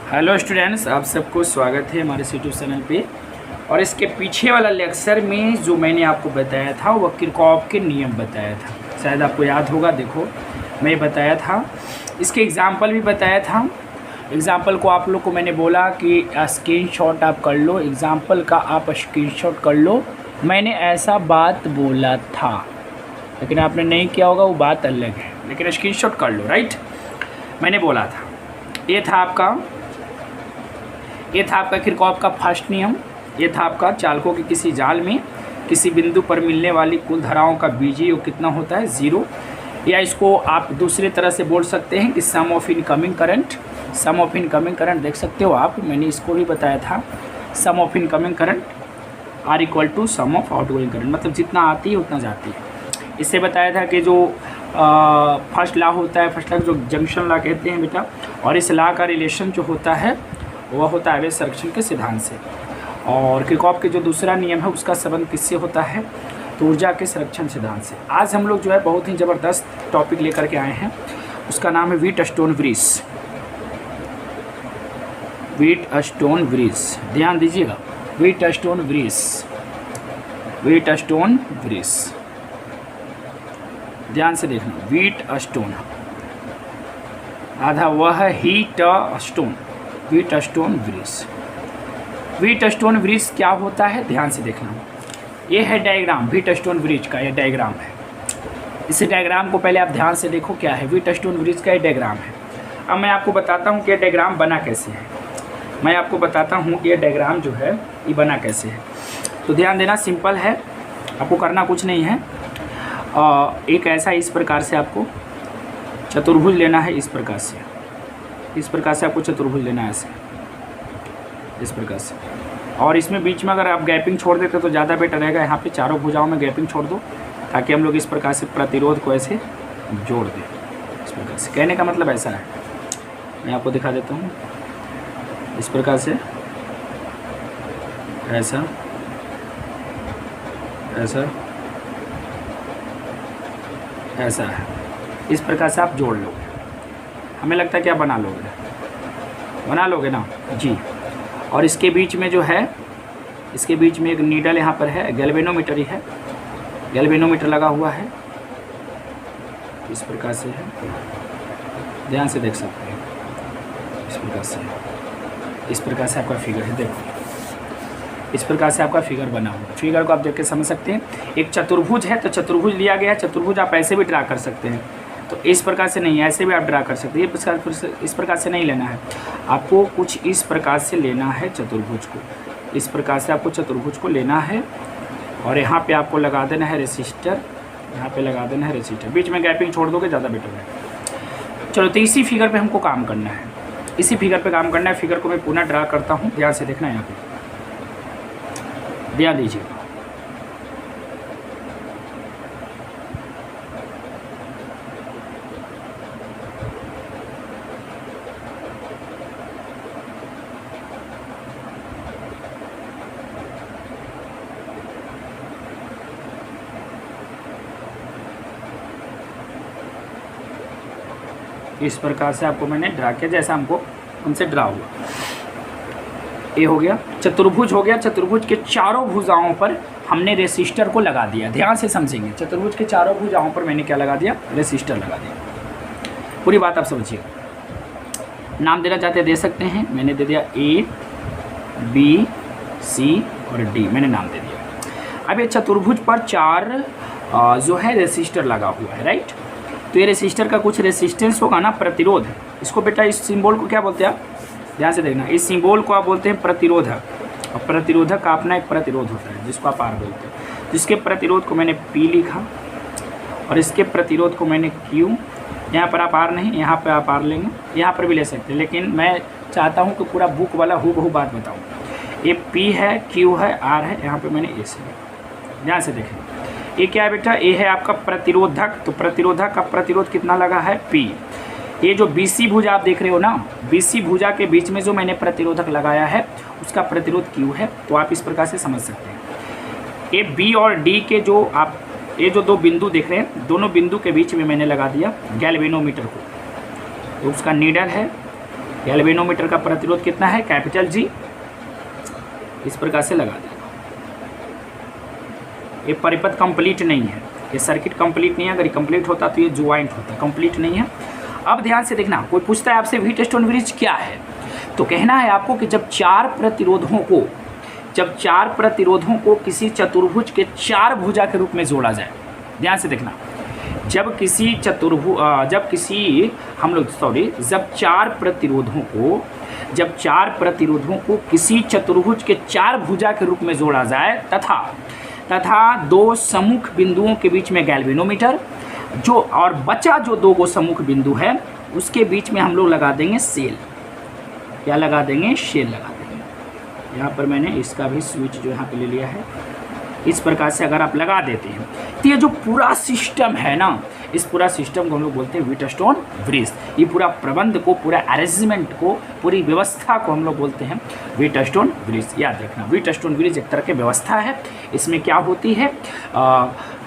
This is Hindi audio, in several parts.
हेलो स्टूडेंट्स, आप सबको स्वागत है हमारे यूट्यूब चैनल पे। और इसके पीछे वाला लेक्चर में जो मैंने आपको बताया था वह किरचॉफ के नियम बताया था, शायद आपको याद होगा। देखो, मैं बताया था, इसके एग्जाम्पल भी बताया था। एग्जाम्पल को आप लोग को मैंने बोला कि स्क्रीनशॉट आप कर लो, एग्जाम्पल का आप स्क्रीनशॉट कर लो। मैंने ऐसा बात बोला था, लेकिन आपने नहीं किया होगा, वो बात अलग है, लेकिन स्क्रीनशॉट कर लो। राइट, मैंने बोला था, ये था आपका किरचॉफ का फर्स्ट नियम। ये था आपका चालकों के किसी जाल में किसी बिंदु पर मिलने वाली कुल धाराओं का बीजीय योग कितना होता है, 0। या इसको आप दूसरी तरह से बोल सकते हैं कि सम ऑफ इनकमिंग करंट देख सकते हो आप, मैंने इसको भी बताया था। Sum of incoming current are equal to sum of outgoing current, मतलब जितना आती है उतना जाती है। इससे बताया था कि जो फर्स्ट लॉ होता है, फर्स्ट लॉ जो जंक्शन लॉ कहते हैं बेटा, और इस लॉ का रिलेशन जो होता है वह होता है आवेश संरक्षण के सिद्धांत से। और किरचॉफ के जो दूसरा नियम है उसका संबंध किससे होता है, तो ऊर्जा के संरक्षण सिद्धांत से। आज हम लोग जो है बहुत ही ज़बरदस्त टॉपिक लेकर के आए हैं, उसका नाम है व्हीटस्टोन ब्रिज। ध्यान दीजिएगा, व्हीटस्टोन ब्रिज, ध्यान से देखना। व्हीटस्टोन आधा वह व्हीटस्टोन ब्रिज क्या होता है, ध्यान से देखना। ये है डायग्राम व्हीटस्टोन ब्रिज का, ये डायग्राम है। इस डायग्राम को पहले आप ध्यान से देखो, क्या है व्हीटस्टोन ब्रिज का ये डायग्राम है। अब मैं आपको बताता हूँ कि ये डायग्राम बना कैसे है। मैं आपको बताता हूँ कि ये डायग्राम जो है ये बना कैसे है। तो ध्यान देना, सिंपल है, आपको करना कुछ नहीं है। एक ऐसा इस प्रकार से आपको चतुर्भुज लेना है, इस प्रकार से आपको चतुर्भुज लेना है, ऐसे इस प्रकार से। और इसमें बीच में अगर आप गैपिंग छोड़ देते तो ज़्यादा बेटर रहेगा। यहाँ पे चारों भुजाओं में गैपिंग छोड़ दो, ताकि हम लोग इस प्रकार से प्रतिरोध को ऐसे जोड़ दें, इस प्रकार से। कहने का मतलब ऐसा है, मैं आपको दिखा देता हूँ, इस प्रकार से, ऐसा है। इस प्रकार से आप जोड़ लोगे, हमें लगता है कि आप बना लोगे ना जी। और इसके बीच में जो है, इसके बीच में एक नीडल यहाँ पर है, गैल्वेनोमीटर ही है, गैल्वेनोमीटर लगा हुआ है, इस प्रकार से है। ध्यान से देख सकते हैं, इस प्रकार से आपका फिगर है। देखो, इस प्रकार से आपका फिगर बना हुआ है। फिगर को आप देख के समझ सकते हैं। एक चतुर्भुज है, तो चतुर्भुज लिया गया है। चतुर्भुज आप ऐसे भी ड्रा कर सकते हैं, तो इस प्रकार से नहीं, ऐसे भी आप ड्रा कर सकते हैं। इस प्रकार से नहीं लेना है, आपको कुछ इस प्रकार से लेना है चतुर्भुज को। इस प्रकार से आपको चतुर्भुज को लेना है, और यहाँ पे आपको लगा देना है रेसिस्टर, बीच में गैपिंग छोड़ दोगे ज़्यादा बेटर है। चलो, तो इसी फिगर पे हमको काम करना है, फिगर को मैं पुनः ड्रा करता हूँ, ध्यान से देखना। यहाँ पे ध्यान दीजिए, इस प्रकार से आपको मैंने ड्रा किया, जैसा हमसे ड्रा हुआ। ये हो गया, चतुर्भुज हो गया। चतुर्भुज के चारों भुजाओं पर हमने रेसिस्टर को लगा दिया। ध्यान से समझेंगे, चतुर्भुज के चारों भुजाओं पर मैंने क्या लगा दिया, रेसिस्टर लगा दिया। पूरी बात आप समझिएगा। नाम देना चाहते दे सकते हैं, मैंने दे दिया A, B, C और D, मैंने नाम दे दिया। अब ये चतुर्भुज पर 4 जो है रेसिस्टर लगा हुआ है, राइट। तो ये रेसिस्टर का कुछ रेसिस्टेंस होगा ना, प्रतिरोध। इसको बेटा, इस सिंबल को क्या बोलते हैं आप, ध्यान से देखना। इस सिंबल को आप बोलते हैं प्रतिरोधक, और प्रतिरोधक का अपना एक प्रतिरोध होता है जिसको आप R बोलते हैं। जिसके प्रतिरोध को मैंने P लिखा, और इसके प्रतिरोध को मैंने Q। यहाँ पर आप R नहीं, यहाँ पर आप R लेंगे, यहाँ पर भी ले सकते हैं, लेकिन मैं चाहता हूँ कि पूरा बुक वाला हूबहू बात बताऊँ। ये P है, Q है, R है, यहाँ पर मैंने A से। ध्यान से देखें, ये क्या है बेटा, ये है आपका प्रतिरोधक। तो प्रतिरोधक का प्रतिरोध कितना लगा है, P। ये जो BC भुजा आप देख रहे हो ना, BC भुजा के बीच में जो मैंने प्रतिरोधक लगाया है उसका प्रतिरोध Q है। तो आप इस प्रकार से समझ सकते हैं। ये B और D के जो आप ये जो 2 बिंदु देख रहे हैं, दोनों बिंदु के बीच में मैंने लगा दिया गैल्वेनोमीटर को। तो उसका नीडल है, गैल्वेनोमीटर का प्रतिरोध कितना है, कैपिटल जी। इस प्रकार से लगा देगा। ये परिपथ कंप्लीट नहीं है, ये सर्किट कंप्लीट नहीं है। अगर ये कंप्लीट होता तो ये ज्वाइंट होता, कंप्लीट नहीं है। अब ध्यान से देखना, कोई पूछता है आपसे व्हीटस्टोन ब्रिज क्या है, तो कहना है आपको कि जब चार प्रतिरोधों को किसी चतुर्भुज के चार भुजा के रूप में जोड़ा जाए। ध्यान से देखना, जब चार प्रतिरोधों को किसी चतुर्भुज के चार भुजा के रूप में जोड़ा जाए तथा दो सम्मुख बिंदुओं के बीच में गैल्वेनोमीटर और बचा जो दो सम्मुख बिंदु है उसके बीच में हम लोग लगा देंगे सेल। क्या लगा देंगे, शेल लगा देंगे। यहाँ पर मैंने इसका भी स्विच जो यहाँ पे ले लिया है। इस प्रकार से अगर आप लगा देते हैं तो ये जो पूरा सिस्टम है ना, इस पूरा सिस्टम को हम लोग बोलते हैं व्हीटस्टोन ब्रिज। ये पूरा प्रबंध को, पूरा अरेंजमेंट को, पूरी व्यवस्था को हम लोग बोलते हैं व्हीटस्टोन ब्रिज। याद रखना, व्हीटस्टोन ब्रिज एक तरह की व्यवस्था है। इसमें क्या होती है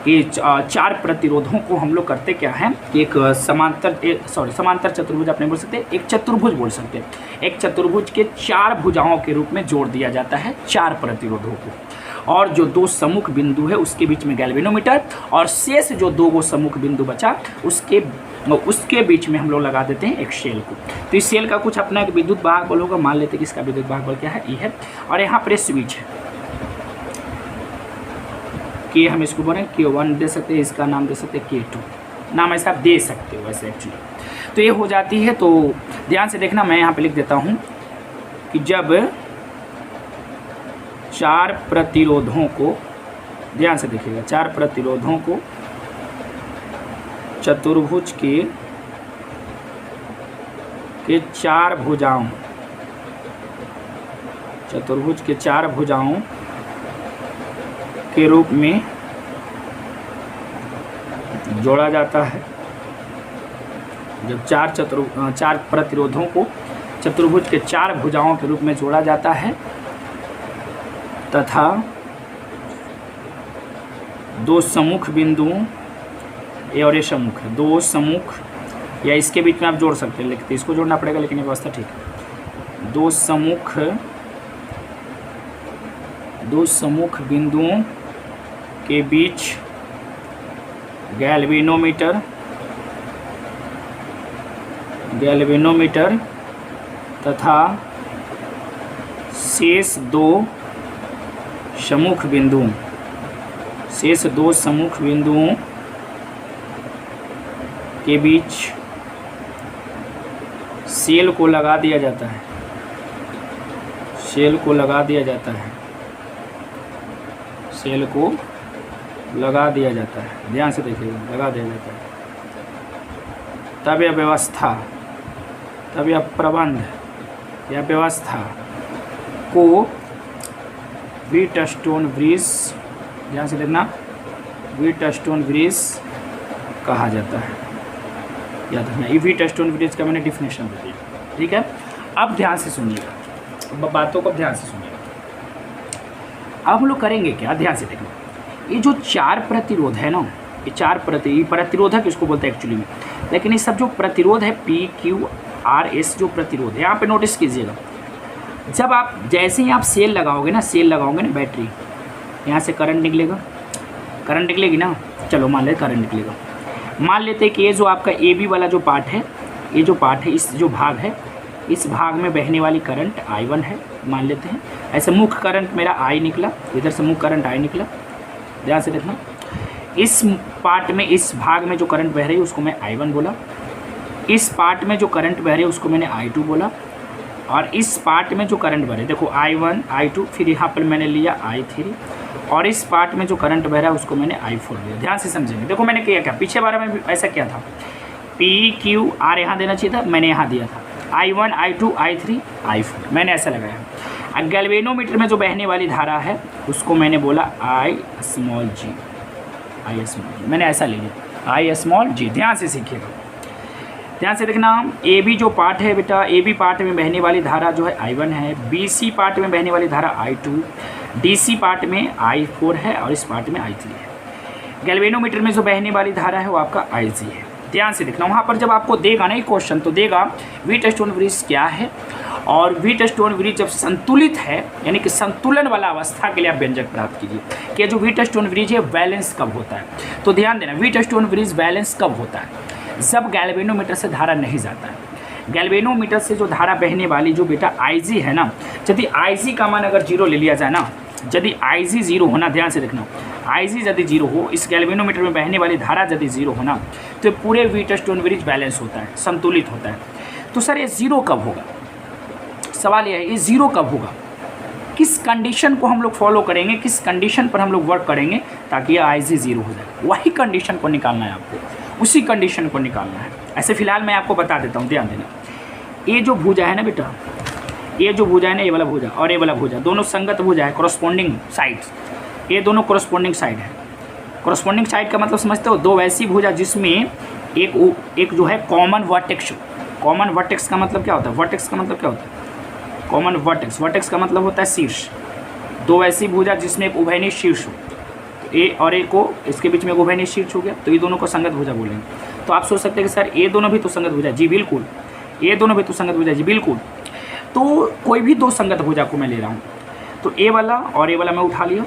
कि चार प्रतिरोधों को हम लोग करते क्या है, एक समांतर चतुर्भुज आप नहीं बोल सकते, एक चतुर्भुज बोल सकते हैं। एक चतुर्भुज के चार भुजाओं के रूप में जोड़ दिया जाता है चार प्रतिरोधों को, और जो दो सम्मुख बिंदु है उसके बीच में गैल्वेनोमीटर, और शेष जो दो सम्मुख बिंदु बचा उसके बीच में हम लोग लगा देते हैं एक शेल को। तो इस शेल का कुछ अपना एक विद्युत वाहक बल होगा। मान लेते हैं कि इसका विद्युत वाहक बल क्या है, ई है, और यहाँ पर स्विच है कि हम इसको बोलें Q1 दे सकते हैं, इसका नाम दे सकते हैं K2, नाम ऐसा आप दे सकते हो वैसे एक्चुअली। तो ये हो जाती है। तो ध्यान से देखना, मैं यहाँ पे लिख देता हूँ कि जब चार प्रतिरोधों को, ध्यान से देखिएगा, चार प्रतिरोधों को चतुर्भुज के चार भुजाओं, चतुर्भुज के चार भुजाओं के रूप में जोड़ा जाता है। जब चार प्रतिरोधों को चतुर्भुज के चार भुजाओं के रूप में जोड़ा जाता है तथा दो सम्मुख बिंदुओं, ए और ए सम्मुख है, दो सम्मुख, या इसके बीच में आप जोड़ सकते हैं, लिखते इसको जोड़ना पड़ेगा लेकिन ये व्यवस्था ठीक है। दो सम्मुख बिंदुओं के बीच गैल्वेनोमीटर तथा शेष दो सम्मुख बिंदुओं के बीच सेल को लगा दिया जाता है। सेल को लगा दिया जाता है। ध्यान से देखिएगा, लगा दिया जाता है। तब यह प्रबंध या व्यवस्था को व्हीटस्टोन ब्रिज, ध्यान से देखना, व्हीटस्टोन ब्रिज कहा जाता है। याद रखना, ये व्हीटस्टोन ब्रिज का मैंने डिफिनेशन दे दिया, ठीक है। अब ध्यान से सुनिएगा, बातों को ध्यान से सुनिएगा। अब हम लोग करेंगे क्या, ध्यान से देखना, ये जो चार प्रतिरोध है ना, ये प्रतिरोधक इसको बोलते हैं एक्चुअली में, लेकिन ये सब जो प्रतिरोध है PQRS जो प्रतिरोध है, यहाँ पे नोटिस कीजिएगा, जब आप जैसे ही आप सेल लगाओगे ना बैटरी, यहाँ से करंट निकलेगी ना, चलो मान लेते करंट निकलेगा। मान लेते हैं कि ये जो आपका AB वाला जो पार्ट है, ये जो पार्ट है, इस जो भाग है, इस भाग में बहने वाली करंट I1 है, मान लेते हैं। ऐसे मुख्य करंट मेरा I निकला, इधर से मुख्य करंट I निकला। ध्यान से देखना, इस पार्ट में, इस भाग में जो करंट बह रही है उसको मैं I1 बोला, इस पार्ट में जो करंट बह रही है उसको मैंने I2 बोला, और इस पार्ट में जो करंट बह रही है, देखो I1 I2, फिर यहाँ पर मैंने लिया I3, और इस पार्ट में जो करंट बह रहा है उसको मैंने I4 लिया। ध्यान से समझेंगे, देखो मैंने किया क्या, पीछे बार में भी ऐसा क्या था, PQR यहाँ देना चाहिए था, मैंने यहाँ दिया था I1 I2 I3 I4, मैंने ऐसा लगाया। गैल्वेनोमीटर में जो बहने वाली धारा है उसको मैंने बोला I स्मॉल g, मैंने ऐसा ले लिया I स्मॉल g। ध्यान से सीखिएगा, ध्यान से देखना, AB जो पार्ट है बेटा, AB पार्ट में बहने वाली धारा जो है I1 है, BC पार्ट में बहने वाली धारा I2, DC पार्ट में I4 है, और इस पार्ट में I3 है। गैल्वेनोमीटर में जो बहने वाली धारा है वो आपका IG है। ध्यान से देखना, वहाँ पर जब आपको देगा ना ये क्वेश्चन तो देगा वीटस्टोन ब्रिज क्या है, और वीटस्टोन ब्रिज जब संतुलित है यानी कि संतुलन वाला अवस्था के लिए आप व्यंजक प्राप्त कीजिए कि जो वीटस्टोन ब्रिज है बैलेंस कब होता है। तो ध्यान देना, वीटस्टोन ब्रिज बैलेंस कब होता है, जब गैल्वेनोमीटर से धारा नहीं जाता है। गैल्वेनोमीटर से जो धारा बहने वाली जो बेटा IG है ना, यदि IG का मान अगर 0 ले लिया जाए ना, यदि IG 0 होना, ध्यान से देखना, IG यदि 0 हो, इस गैल्वेनोमीटर में बहने वाली धारा यदि 0 होना, तो पूरे वीटस्टोन ब्रिज बैलेंस होता है, संतुलित होता है। तो सर ये 0 कब होगा, सवाल यह है ये 0 कब होगा, किस कंडीशन को हम लोग फॉलो करेंगे, किस कंडीशन पर हम लोग वर्क करेंगे ताकि ये IG 0 हो जाए, वही कंडीशन को निकालना है आपको, उसी कंडीशन को निकालना है। ऐसे फिलहाल मैं आपको बता देता हूँ, ध्यान देना, ये जो भुजा है ना बेटा, ये जो भुजा है ना, ये वाला भुजा और ये वाला भुजा दोनों संगत भुजा है, कॉरस्पॉन्डिंग साइड्स, ये दोनों कॉरस्पॉन्डिंग साइड है। कॉरस्पॉन्डिंग साइड का मतलब समझते हो, दो वैसी भुजा जिसमें एक जो है कॉमन वर्टेक्स। कॉमन वर्टेक्स का मतलब क्या होता है, वर्टेक्स का मतलब क्या होता है, कॉमन वर्टेक्स, वर्टेक्स का मतलब होता है शीर्ष। दो ऐसी भुजा जिसमें एक उभयनिष्ठ शीर्ष हो, ए और ए को इसके बीच में एक उभयनिष्ठ शीर्ष हो गया, तो ये दोनों को संगत भुजा बोलेंगे। तो आप सोच सकते हैं कि सर ये दोनों भी तो संगत भुजा, जी बिल्कुल, ये दोनों भी तो संगत भुजा, जी बिल्कुल। तो कोई भी दो संगत भुजा को मैं ले रहा हूँ, तो ए वाला और ए वाला मैं उठा लिया,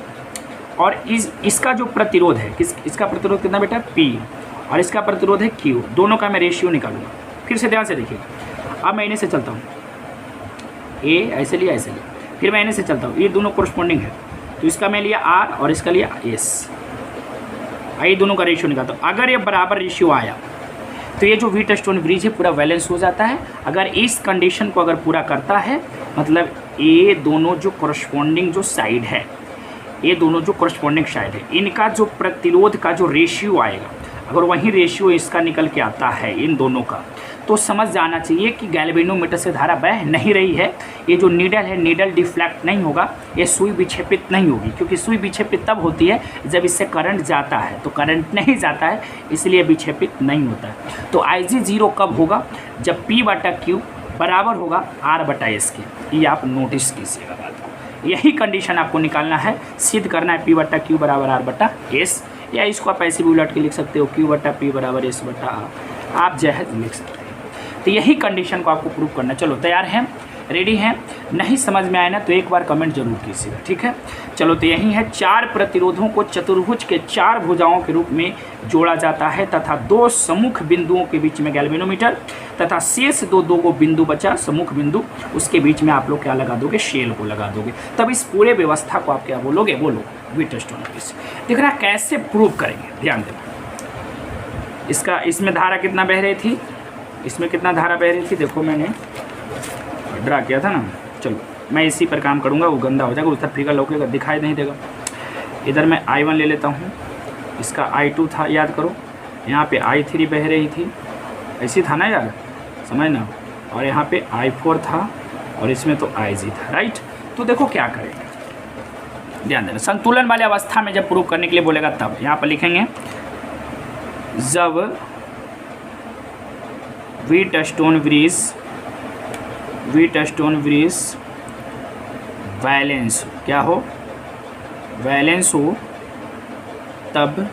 और इसका जो प्रतिरोध है, इसका प्रतिरोध कितना बेटा P, और इसका प्रतिरोध है Q, दोनों का मैं रेशियो निकालूंगा। फिर से ध्यान से देखिएगा, अब मैं इन्हें से चलता हूँ, ए ऐसे लिया ऐसे लिया, फिर मैं इन्हें से चलता हूँ, ये दोनों कोरस्पॉन्डिंग है, तो इसका मैं लिया R और इसका लिया S, ये दोनों का रेशियो निकालता हूँ। अगर ये बराबर रेशियो आया तो ये जो वीटस्टोन ब्रिज है पूरा बैलेंस हो जाता है। अगर इस कंडीशन को अगर पूरा करता है, मतलब ये दोनों जो कोरस्पॉन्डिंग जो साइड है, ये दोनों जो कोरस्पॉन्डिंग साइड है, इनका जो प्रतिरोध का जो रेशियो आएगा, अगर वही रेशियो इसका निकल के आता है इन दोनों का, तो समझ जाना चाहिए कि गैल्वेनोमीटर से धारा बह नहीं रही है। ये जो नीडल है, नीडल डिफ्लेक्ट नहीं होगा, ये सुई विक्षेपित नहीं होगी, क्योंकि सुई विक्षेपित तब होती है जब इससे करंट जाता है, तो करंट नहीं जाता है इसलिए विक्षेपित नहीं होता है। तो IG 0 कब होगा, जब P/Q बराबर होगा R/S के। ये आप नोटिस कीजिएगा बात को, यही कंडीशन आपको निकालना है, सिद्ध करना है P/Q बराबर R/S, या इसको आप ऐसे भी उलट के लिख सकते हो Q/P बराबर S/R, आप जहद लिख सकते हैं। तो यही कंडीशन को आपको प्रूव करना। चलो तैयार हैं, रेडी हैं, नहीं समझ में आए ना तो एक बार कमेंट जरूर कीजिएगा, ठीक है। चलो तो यही है, 4 प्रतिरोधों को चतुर्भुज के 4 भुजाओं के रूप में जोड़ा जाता है तथा 2 सम्मुख बिंदुओं के बीच में गैल्वेनोमीटर तथा शेष दो बिंदु बचा सम्मुख बिंदु, उसके बीच में आप लोग क्या लगा दोगे, शेल को लगा दोगे। तब इस पूरे व्यवस्था को आप क्या बोलोगे, बोलो वीटस्टोन ब्रिज। देख रहा कैसे प्रूव करेंगे, ध्यान देना। इसमें धारा कितना बह रही थी, इसमें कितना धारा बह रही थी, देखो मैंने ड्रा किया था ना। चलो मैं इसी पर काम करूँगा, वो गंदा हो जाएगा, उधर फिगर लौकेगा, दिखाई नहीं देगा। इधर मैं I1 ले लेता हूँ, इसका I2 था, याद करो, यहाँ पे I3 बह रही थी, ऐसी था ना यार, समझना, और यहाँ पे I4 था, और इसमें तो IG था, राइट। तो देखो क्या करेंगे, ध्यान देना, संतुलन वाली अवस्था में जब प्रूव करने के लिए बोलेगा तब यहाँ पर लिखेंगे, जब वीटस्टोन ब्रिज बैलेंस, क्या हो, बैलेंस हो, तब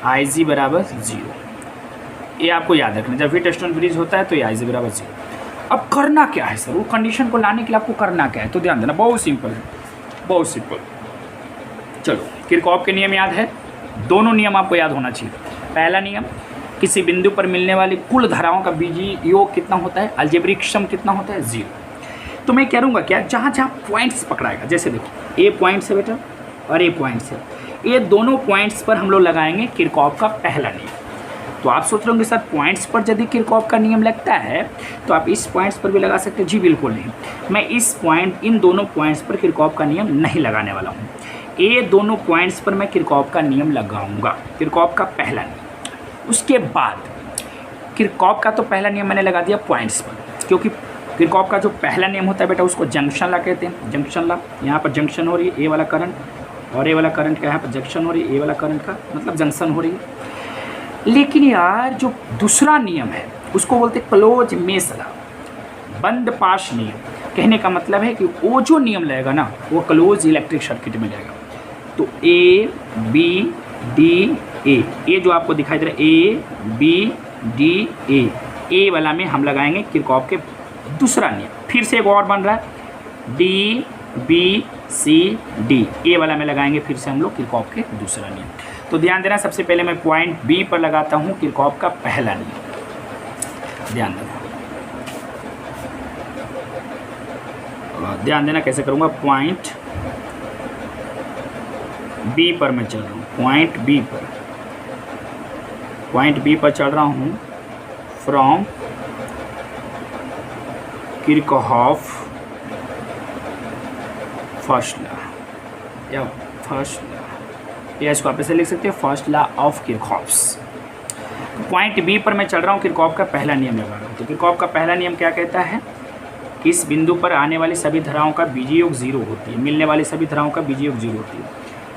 IG बराबर 0। ये आपको याद रखना, जब वीटस्टोन ब्रिज होता है तो ये IG बराबर 0। अब करना क्या है सर, वो कंडीशन को लाने के लिए आपको करना क्या है, तो ध्यान देना, बहुत सिंपल है, बहुत सिंपल। चलो किरचॉफ के नियम याद है, दोनों नियम आपको याद होना चाहिए। पहला नियम, किसी बिंदु पर मिलने वाली कुल धाराओं का बीजीय योग कितना होता है, अलजेब्रिक सम कितना होता है, 0। तो मैं करूँगा क्या, जहाँ जहाँ पॉइंट्स पकड़ाएगा, जैसे देखो ए पॉइंट्स है बेटा और ए पॉइंट्स है, ये दोनों पॉइंट्स पर हम लोग लगाएंगे किरचॉफ का पहला नियम। तो आप सोच रहे होंगे सर पॉइंट्स पर यदि किरचॉफ का नियम लगता है तो आप इस पॉइंट्स पर भी लगा सकते हैं, जी बिल्कुल नहीं। मैं इन दोनों पॉइंट्स पर किरचॉफ का नियम नहीं लगाने वाला हूँ, ये दोनों पॉइंट्स पर मैं किरचॉफ का नियम लगाऊंगा, किरचॉफ का पहला नियम। उसके बाद किरचॉफ का तो पहला नियम मैंने लगा दिया पॉइंट्स पर, क्योंकि किरचॉफ का जो पहला नियम होता है बेटा उसको जंक्शन ला कहते हैं। जंक्शन ला, यहाँ पर जंक्शन हो रही है, ए वाला करंट और ए वाला करंट का यहाँ पर जंक्शन हो रही है, ए वाला करंट का मतलब जंक्शन हो रही है। लेकिन यार जो दूसरा नियम है उसको बोलते हैं क्लोज मेश ला, बंद पाश नियम। कहने का मतलब है कि वो जो नियम लगेगा ना वो क्लोज इलेक्ट्रिक सर्किट में लगेगा। तो A B D A, ये जो आपको दिखाई दे रहा है A B डी ए वाला में हम लगाएंगे किरचॉफ के दूसरा नियम। फिर से एक और बन रहा है डी बी सी डी, ए वाला में लगाएंगे फिर से हम लोग किरचॉफ के दूसरा नियम। तो ध्यान देना, सबसे पहले मैं पॉइंट बी पर लगाता हूँ किरचॉफ का पहला नियम। ध्यान देना कैसे करूँगा। पॉइंट बी पर मैं चल रहा हूँ, पॉइंट बी पर चल रहा हूँ फ्रॉम किरचॉफ फर्स्ट लॉ या फर्स्ट लॉ, या इसको आप ऐसे लिख सकते हैं first law of Kirchhoff's. Point b पर मैं चल रहा हूँ, किरचॉफ का पहला नियम लगा रहा हूँ। तो किरचॉफ का पहला नियम क्या कहता है, इस बिंदु पर आने वाली सभी धाराओं का बीजीय योग 0 होती है, मिलने वाली सभी धाराओं का बीजीय योग 0 होती है।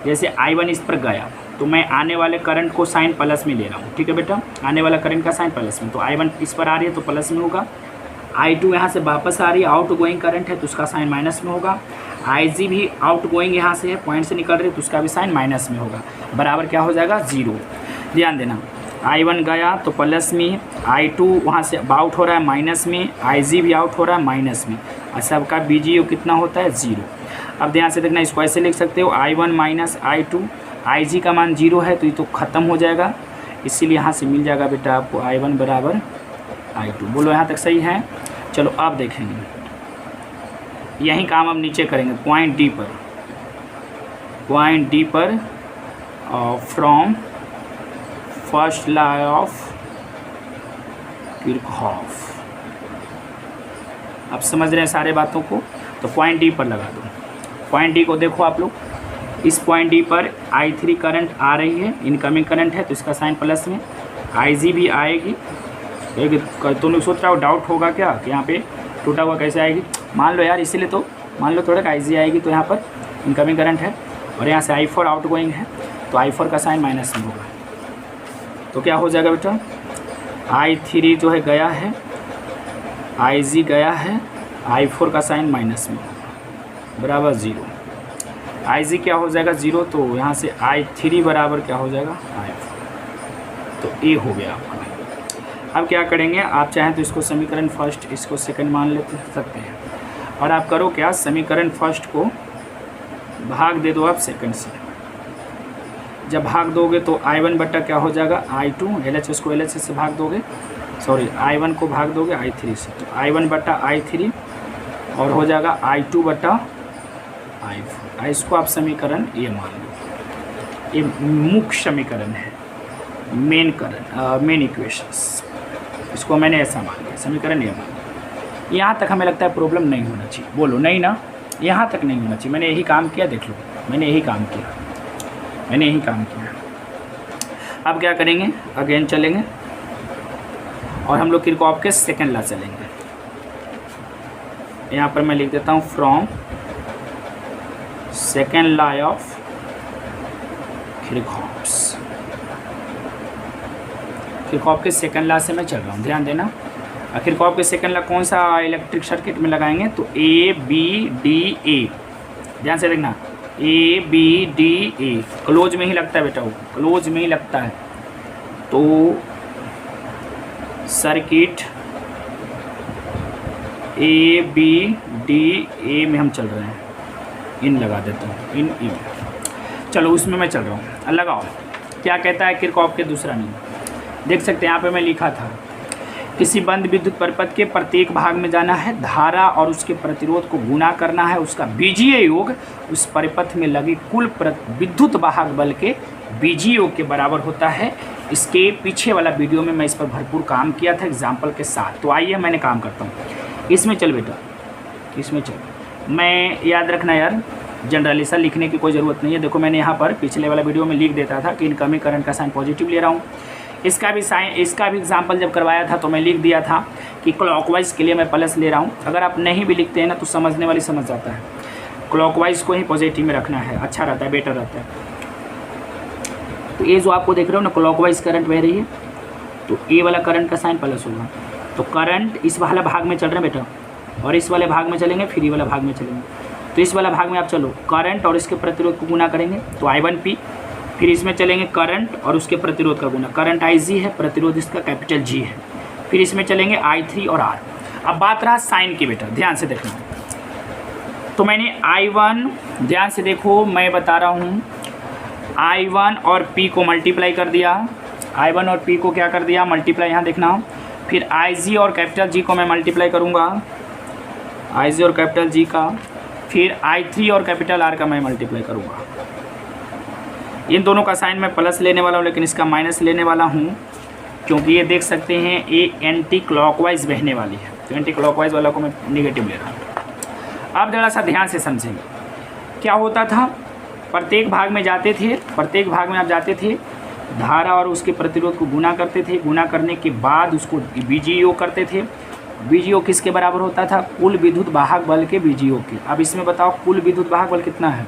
जैसे I1 इस पर गया तो मैं आने वाले करंट को साइन प्लस में ले रहा हूँ, ठीक है बेटा, आने वाला करंट का साइन प्लस में, तो I1 इस पर आ रही है तो प्लस में होगा। I2 यहाँ से वापस आ रही है, आउट गोइंग करंट है तो उसका साइन माइनस में होगा। IG भी आउट गोइंग यहाँ से है, पॉइंट से निकल रही है तो उसका भी साइन माइनस में होगा, बराबर क्या हो जाएगा 0। ध्यान देना, I1 गया तो प्लस में, I2 वहाँ से आउट हो रहा है माइनस में, IG भी आउट हो रहा है माइनस में, और सबका बीजीय कितना होता है 0। अब ध्यान से देखना, इसको ऐसे लिख सकते हो I1 माइनस I2, IG का मान 0 है तो ये तो ख़त्म हो जाएगा, इसीलिए यहाँ से मिल जाएगा बेटा आपको I1 बराबर I2। बोलो यहाँ तक सही है। चलो अब देखेंगे, यही काम अब नीचे करेंगे पॉइंट डी पर from first law of Kirchhoff. अब समझ रहे हैं सारे बातों को, तो पॉइंट डी पर लगा दो। पॉइंट डी को देखो आप लोग, इस पॉइंट डी पर I3 करंट आ रही है, इनकमिंग करंट है तो इसका साइन प्लस में, IG भी आएगी। तुम लोग सोच रहा हो डाउट होगा क्या कि यहाँ पे टूटा हुआ कैसे आएगी, मान लो यार, इसीलिए तो मान लो थोड़ा IG आएगी तो यहाँ पर इनकमिंग करंट है और यहाँ से I4 आउट गोइंग है तो I4 का साइन माइनस में होगा, तो क्या हो जाएगा बेटा, I3 जो है गया है, IG गया है, I4 का साइन माइनस में होगा, बराबर 0। IG क्या हो जाएगा 0, तो यहाँ से I3 बराबर क्या हो जाएगा I4, तो A हो गया आपका। अब क्या करेंगे, आप चाहें तो इसको समीकरण फर्स्ट, इसको सेकंड मान लेते सकते हैं, और आप करो क्या, समीकरण फर्स्ट को भाग दे दो आप सेकंड से। जब भाग दोगे तो I1 बटा क्या हो जाएगा I2, LHS को LHS से भाग दोगे, सॉरी I1 को भाग दोगे I3 से, तो I1 बटा I3 और हो जाएगा I2 बटा I4। इसको आप समीकरण ये मान लो, ये मुख्य समीकरण है, मेन इक्वेशंस, इसको मैंने ऐसा मान लिया, समीकरण ये मान लिया। यहाँ तक हमें लगता है प्रॉब्लम नहीं होना चाहिए, बोलो नहीं ना, यहाँ तक नहीं होना चाहिए। मैंने यही काम किया, देख लो मैंने यही काम किया। अब क्या करेंगे, अगेन चलेंगे और हम लोग किरचॉफ के सेकंड लॉ चलेंगे। यहाँ पर मैं लिख देता हूँ from second law of Kirchhoff's. Kirchhoff के सेकंड लॉ से मैं चल रहा हूँ, ध्यान देना। किरचॉफ के सेकंड लॉ कौन सा इलेक्ट्रिक सर्किट में लगाएंगे, तो ABDA, ध्यान से देखना, ABDA क्लोज में ही लगता है बेटा, वो क्लोज में ही लगता है। तो सर्किट ABDA में हम चल रहे हैं, इन लगा देता हूँ, इन चलो उसमें मैं चल रहा हूँ। लगाओ, क्या कहता है किरचॉफ के दूसरा नियम, देख सकते हैं यहाँ पे मैं लिखा था, किसी बंद विद्युत परिपथ के प्रत्येक भाग में जाना है, धारा और उसके प्रतिरोध को गुणा करना है, उसका बीजीय योग उस परिपथ में लगी कुल विद्युत वाहक बल के बीजीय योग के बराबर होता है। इसके पीछे वाला वीडियो में मैं इस पर भरपूर काम किया था एग्जाम्पल के साथ, तो आइए मैंने काम करता हूँ। इसमें चल बेटा, इसमें चल, मैं याद रखना यार, जनरली सा लिखने की कोई ज़रूरत नहीं है। देखो मैंने यहाँ पर पिछले वाला वीडियो में लिख देता था कि इनकमिंग करंट का साइन पॉजिटिव ले रहा हूँ। इसका भी एग्जाम्पल जब करवाया था तो मैं लिख दिया था कि क्लॉकवाइज के लिए मैं प्लस ले रहा हूँ। अगर आप नहीं भी लिखते हैं ना तो समझने वाली समझ जाता है, क्लॉकवाइज को ही पॉजिटिव में रखना है, अच्छा रहता है, बेटर रहता है। तो ये जो आपको देख रहे हो ना, क्लॉकवाइज करंट बह रही है, तो ए वाला करंट का साइन प्लस होगा। तो करंट इस वाला भाग में चल रहे हैं बेटा, और इस वाले भाग में चलेंगे, फिर ये वाला भाग में चलेंगे। तो इस वाला भाग में आप चलो, करंट और इसके प्रतिरोध को गुना करेंगे तो I1P फिर इसमें चलेंगे करंट और उसके प्रतिरोध का गुना, करंट IG है, प्रतिरोध इसका कैपिटल G है। फिर इसमें चलेंगे I3 और R। अब बात रहा साइन की बेटा, ध्यान से देखना। तो मैंने I1, ध्यान से देखो मैं बता रहा हूँ, I1 और P को मल्टीप्लाई कर दिया, I1 और P को क्या कर दिया, मल्टीप्लाई, यहाँ देखना। फिर IG और कैपिटल G को मैं मल्टीप्लाई करूँगा, IG और कैपिटल G का। फिर I3 और कैपिटल R का मैं मल्टीप्लाई करूँगा। इन दोनों का साइन मैं प्लस लेने वाला हूँ, लेकिन इसका माइनस लेने वाला हूँ, क्योंकि ये देख सकते हैं ये एंटी क्लॉकवाइज बहने वाली है, तो एंटी क्लॉकवाइज वाला को मैं निगेटिव ले रहा हूँ। अब ज़रा सा ध्यान से समझेंगे क्या होता था। प्रत्येक भाग में जाते थे, प्रत्येक भाग में आप जाते थे, धारा और उसके प्रतिरोध को गुना करते थे, गुना करने के बाद उसको बीजीओ करते थे। बीजीओ किसके बराबर होता था, कुल विद्युत वाहक बल के बीजीओ के। अब इसमें बताओ कुल विद्युत वाहक बल कितना है,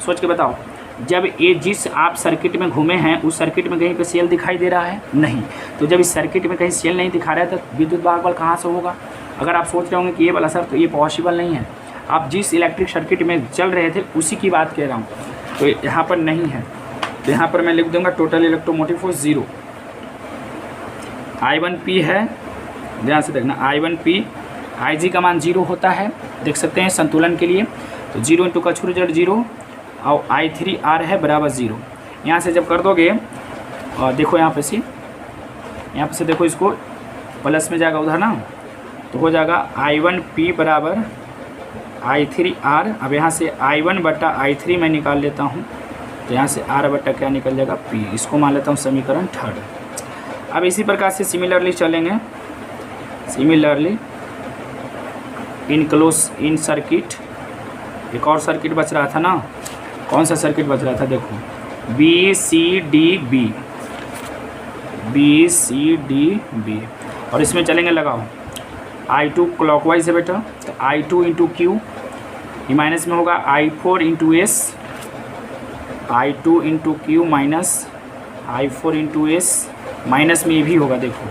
सोच के बताओ। जब ये जिस आप सर्किट में घूमे हैं उस सर्किट में कहीं पे सेल दिखाई दे रहा है, नहीं, तो जब इस सर्किट में कहीं सेल नहीं दिखा रहा है तो विद्युत वाहक बल कहाँ से होगा। अगर आप सोच रहे होंगे कि ये वाला सर तो ये पॉसिबल नहीं है, आप जिस इलेक्ट्रिक सर्किट में चल रहे थे उसी की बात कह रहा हूँ, तो यहाँ पर नहीं है। तो यहाँ पर मैं लिख दूंगा टोटल इलेक्ट्रोमोटिव फोर्स 0। I1P है, ध्यान से देखना, I1P, IG का मान 0 होता है, देख सकते हैं संतुलन के लिए। तो 0 इंटू का छुर जड़ 0 और I3R है बराबर 0। यहाँ से जब कर दोगे और देखो यहाँ पे से देखो, इसको प्लस में जाएगा उधर ना, तो हो जाएगा I1P बराबर I3R। अब यहाँ से I1 बटा I3 मैं निकाल लेता हूँ, तो यहाँ से R बटा क्या निकल जाएगा P। इसको मान लेता हूँ समीकरण 3। अब इसी प्रकार से सिमिलरली चलेंगे, सिमिलरली इन सर्किट। एक और सर्किट बच रहा था ना, कौन सा सर्किट बच रहा था, देखो BCDB, और इसमें चलेंगे, लगाओ I2 क्लॉकवाइज है बेटा, तो I2 इंटू Q, ये माइनस में होगा I4 into S, I2 into Q minus I4 into S, minus में ये भी होगा, देखो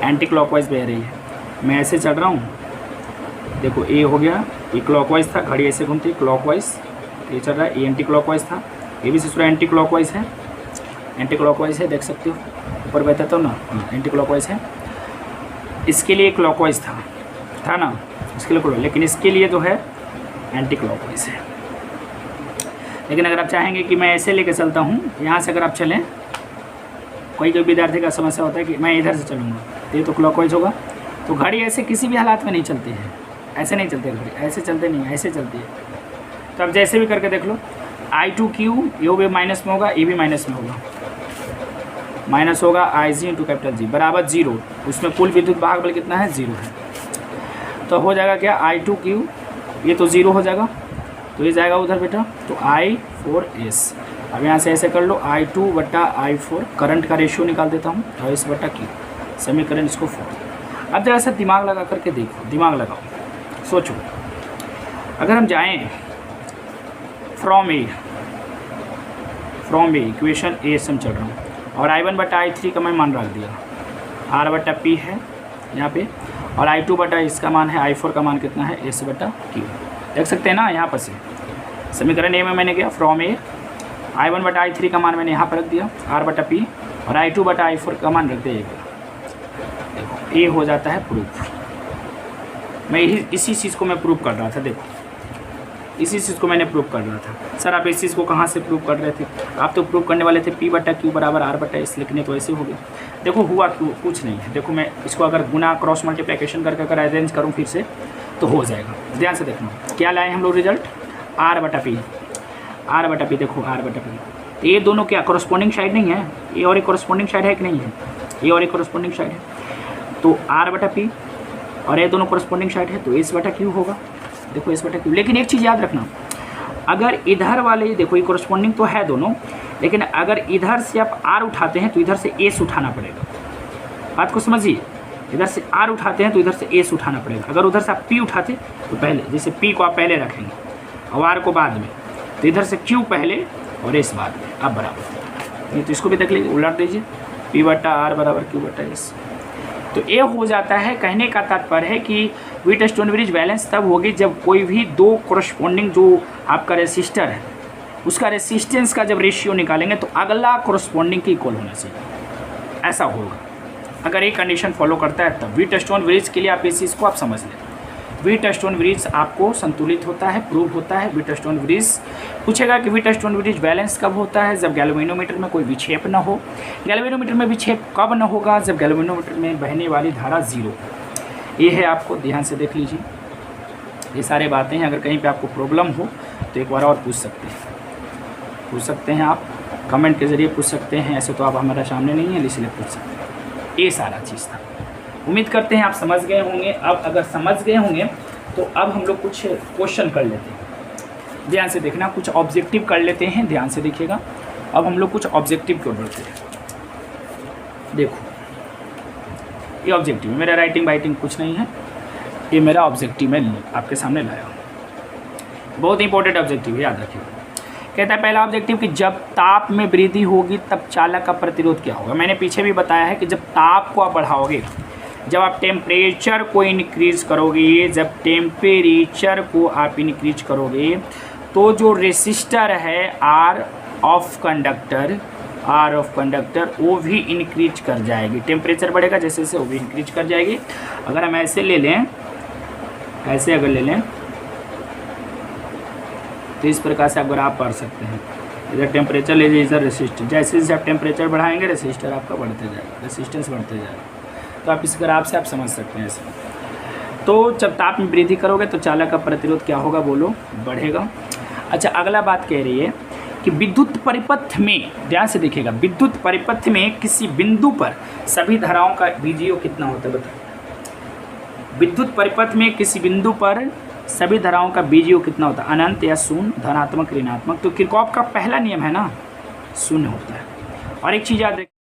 एंटी क्लॉकवाइज बह रही है, मैं ऐसे चल रहा हूँ, देखो ए हो गया, ये क्लॉकवाइज था, घड़ी ऐसे घूमती है क्लॉकवाइज, ये चल रहा है, ये एंटी क्लॉकवाइज था, ये भी दूसरा एंटी क्लॉकवाइज है, एंटी क्लॉकवाइज है, देख सकते हो ऊपर बहता तो ना, एंटी क्लॉकवाइज है। इसके लिए क्लॉकवाइज था ना, इसके लिए क्लॉक, लेकिन इसके लिए जो है एंटी क्लॉकवाइज है। लेकिन अगर आप चाहेंगे कि मैं ऐसे लेके चलता हूँ, यहाँ से अगर आप चलें, कोई विद्यार्थी का समस्या होता है कि मैं इधर से चलूँगा, तो ये तो क्लॉकवाइज होगा। तो घड़ी ऐसे किसी भी हालात में नहीं चलती है, ऐसे नहीं चलती है घड़ी, ऐसे चलते नहीं, ऐसे चलती है। तो अब जैसे भी करके देख लो, I2Q ये भी माइनस में होगा, ये भी माइनस में होगा, माइनस होगा IG इंटू कैपिटल G बराबर 0। उसमें कुल विद्युत वाहक बल कितना है, 0 है। तो हो जाएगा क्या, I2Q ये तो 0 हो जाएगा, तो ये जाएगा उधर बेटा, तो I4S। अब यहाँ से ऐसे कर लो, I2 बटा I4, करंट का रेशियो निकाल देता हूँ, और S बटा Q, समीकरण इसको 4। अब जरा सा दिमाग लगा करके देखो, दिमाग लगाओ, सोचो, अगर हम जाएं फ्रॉम ए इक्वेशन ए से हम चल रहा हूँ, और I1 बटा I3 का मैं मान रख दिया, R बटा P है यहाँ पे, और I2 बटा इसका मान है, I4 का मान कितना है, S बटा Q, देख सकते हैं ना। यहाँ पर से समीकरण ए में मैंने किया फ्रॉम ए, I1 बटा I3 का मान मैंने यहाँ पर रख दिया, R बटा P, और I2 बटा I4 का मान रख दिया। देखो ए हो जाता है प्रूफ। मैं इसी चीज़ को मैं प्रूव कर रहा था, देखो इसी चीज़ को मैंने प्रूव कर रहा था। सर आप इस चीज़ को कहाँ से प्रूव कर रहे थे, आप तो प्रूव करने वाले थे P बटा Q बराबर R बटा S, लिखने तो ऐसे हो गया। देखो हुआ कुछ नहीं है, देखो मैं इसको अगर गुना क्रॉस मल्टीप्लिकेशन करके अगर अरेंज करूँ फिर से तो हो जाएगा। ध्यान से देखना क्या लाए हम लोग रिजल्ट, R बटा P, देखो R बटा P, तो ये दोनों क्या कॉरस्पॉन्डिंग साइड नहीं है, ये और एक कॉरस्पॉन्डिंग साइड है कि नहीं है, ये और एक कॉरस्पॉन्डिंग साइड है, तो R बटा P और ये दोनों कॉरस्पॉन्डिंग साइड है, तो S बटा Q होगा। देखो S बटा Q, लेकिन एक चीज़ याद रखना, अगर इधर वाले देखो ये कॉरस्पॉन्डिंग तो है दोनों, लेकिन अगर इधर से आप R उठाते हैं तो इधर से S उठाना पड़ेगा। बात को समझिए, इधर से R उठाते हैं तो इधर से S उठाना पड़ेगा। अगर उधर से आप P उठाते तो पहले, जैसे P को आप पहले रखेंगे और R को बाद में, तो इधर से Q पहले और S बाद में, अब बराबर। तो इसको भी देख लीजिए, उलट दीजिए, P बटा R बराबर Q बटा S। तो ये हो जाता है। कहने का तात्पर्य है कि व्हीटस्टोन ब्रिज बैलेंस तब होगी जब कोई भी दो कॉरस्पॉन्डिंग जो आपका रेसिस्टर है, उसका रेसिस्टेंस का जब रेशियो निकालेंगे तो अगला कोरस्पॉन्डिंग के इक्वल होना चाहिए, ऐसा होगा। अगर ये कंडीशन फॉलो करता है तब व्हीटस्टोन ब्रिज के लिए आप इस चीज़ को आप समझ लें। व्हीटस्टोन ब्रिज आपको संतुलित होता है, प्रूव होता है। व्हीटस्टोन ब्रिज पूछेगा कि व्हीटस्टोन ब्रिज बैलेंस कब होता है, जब गैल्वेनोमीटर में कोई विक्षेप न हो। गैल्वेनोमीटर में विक्षेप कब न होगा, जब गैल्वेनोमीटर में बहने वाली धारा 0। ये है, आपको ध्यान से देख लीजिए, ये सारे बातें हैं। अगर कहीं पे आपको प्रॉब्लम हो तो एक बार और पूछ सकते हैं आप कमेंट के ज़रिए पूछ सकते हैं। ऐसे तो आप हमारे सामने नहीं है, इसलिए पूछ सकते हैं। ये सारा चीज़ था। उम्मीद करते हैं आप समझ गए होंगे। अब अगर समझ गए होंगे तो अब हम लोग कुछ क्वेश्चन कर लेते हैं। ध्यान से देखना, कुछ ऑब्जेक्टिव कर लेते हैं, ध्यान से देखिएगा। अब हम लोग कुछ ऑब्जेक्टिव की ओर बढ़ते हैं। देखो, ये ऑब्जेक्टिव है, मेरा राइटिंग वाइटिंग कुछ नहीं है, ये मेरा ऑब्जेक्टिव मैं आपके सामने लाया हूँ। बहुत इंपॉर्टेंट ऑब्जेक्टिव है, याद रखिएगा। कहता है पहला ऑब्जेक्टिव कि जब ताप में वृद्धि होगी तब चालक का प्रतिरोध क्या होगा। मैंने पीछे भी बताया है कि जब ताप को आप बढ़ाओगे, जब आप टेम्परेचर को इंक्रीज करोगे, जब टेम्परेचर को आप इंक्रीज करोगे तो जो रेसिस्टर है आर ऑफ कंडक्टर वो भी इंक्रीज कर जाएगी। टेम्परेचर बढ़ेगा जैसे जैसे वो भी इंक्रीज कर जाएगी। अगर हम ऐसे ले लें, ऐसे अगर ले लें तो इस प्रकार से आप ग्राफ पढ़ सकते हैं। इधर टेम्परेचर ले लीजिए, इधर रेसिस्टेंस। जैसे जैसे आप टेम्परेचर बढ़ाएंगे रेसिस्टर आपका बढ़ते जाएगा, रेसिस्टेंस बढ़ते जाएगा। तो आप इस ग्राफ से आप समझ सकते हैं ऐसे। तो जब ताप में वृद्धि करोगे तो चालक का प्रतिरोध क्या होगा, बोलो, बढ़ेगा। अच्छा, अगला बात कह रही है कि विद्युत परिपथ में, ध्यान से देखिएगा, विद्युत परिपथ में किसी बिंदु पर सभी धाराओं का बीजीओ कितना होता है, बताओ। विद्युत परिपथ में किसी बिंदु पर सभी धाराओं का बीजीओ कितना होता है, अनंत या शून्य, धनात्मक, ऋणात्मक। तो किरचॉफ का पहला नियम है ना, शून्य होता है। और एक चीज़ याद रखिए,